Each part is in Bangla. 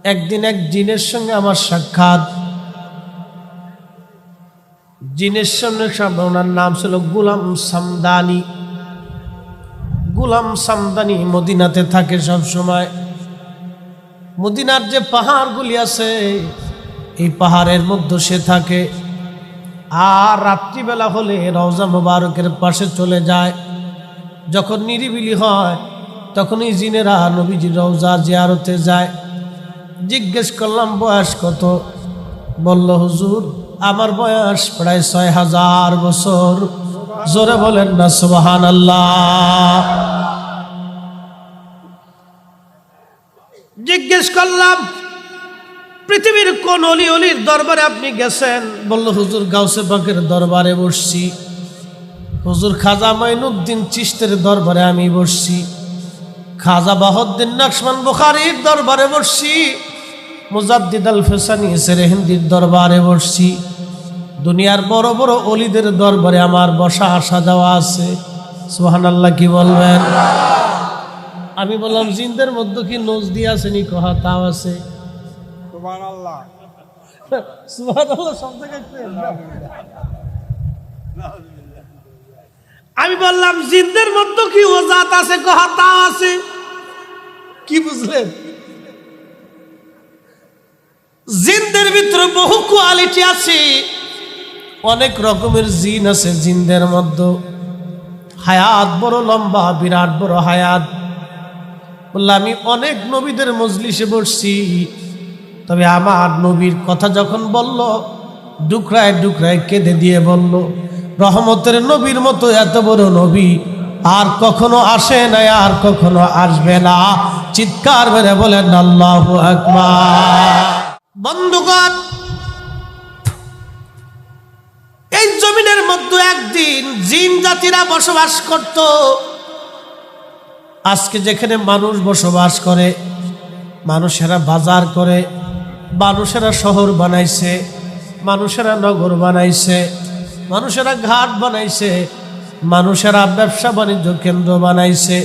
একদিন এক জিনের সঙ্গে আমার সাক্ষাৎ। জিনের সঙ্গে ওনার নাম ছিল গোলাম সামদানি। গোলাম সামদানি মদিনাতে থাকে সব সময়। মদিনার যে পাহাড়গুলি আছে এই পাহাড়ের মধ্যে সে থাকে। আর রাত্রিবেলা হলে রওজা মুবারকের পাশে চলে যায়। যখন নিরিবিলি হয় তখন এই জিনেরা নবীজির রওজা জিয়ারতে যায়। জিজ্ঞেস করলাম বয়স কত? বলল হুজুর আমার বয়স প্রায় ৬০০০ বছর। জোরে বলেন না সুবহানাল্লাহ। জিজ্ঞেস করলাম পৃথিবীর কোন অলির দরবারে আপনি গেছেন? বলল হুজুর গাউসে পাকের দরবারে বসছি। হুজুর খাজা মাইনুদ্দিন চিশতের দরবারে আমি বসছি। খাজা বাহাউদ্দিন নকশবন্দ বুখারীর দরবারে বসছি। মুজাদ্দিদ আল ফিসানি সেরহিন্দির দরবারে বসছি। দুনিয়ার বড় বড় অলিদের দরবারে আমার বসা আসা যাওয়া আছে। সুবহানাল্লাহ কি বলবেন? আমি বললাম জিনদের মধ্যে কি নজদি আছে নি? কহা তাও আছে। সুবহানাল্লাহ সুবহানাল্লাহ শব্দ কাটছেন। আমি বললাম জিনদের মধ্যে কি ও জাত আছে? কহা তাও আছে। কি বুঝলেন? জিনদের ভিতরে বহু কোয়ালিটি আছে, অনেক রকমের জিন আছে জিনদের মধ্যে। হায়াত বড় লম্বা, বিরাট বড় হায়াত। বললাম আমি অনেক নবীদের মজলিসে বসছি, তবে আমার নবীর কথা যখন বলল ডুকরায় ডুকরায় কেঁদে দিয়ে বলল রহমতের নবীর মতো এত বড় নবী আর কখনো আসে নাই, আর কখনো আসবে না। চিৎকার মেরে বলেন আল্লাহু আকবার। বন্ধুগণ, এই জমিনের মধ্যে একদিন জিন জাতিরা বসবাস করত। আজকে যেখানে মানুষ বসবাস করে, মানুষেরা বাজার করে, মানুষেরা শহর বানাইছে, মানুষেরা নগর বানাইছে, মানুষেরা ঘাট বানাইছে, মানুষেরা ব্যবসা বাণিজ্য কেন্দ্র বানাইছে।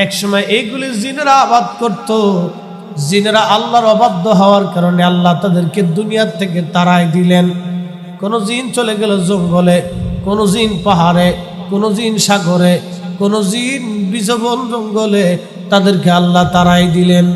একসময় এইগুলি জিনেরা আবাদ করত। জিনেরা আল্লাহর অবাধ্য হওয়ার কারণে আল্লাহ তাদেরকে দুনিয়ার থেকে তাড়াই দিলেন। কোনো জিন চলে গেল জঙ্গলে, কোনো জিন পাহাড়ে, কোনো জিন সাগরে, কোনো জিন বিষবন জঙ্গলে, তাদেরকে আল্লাহ তাড়াই দিলেন।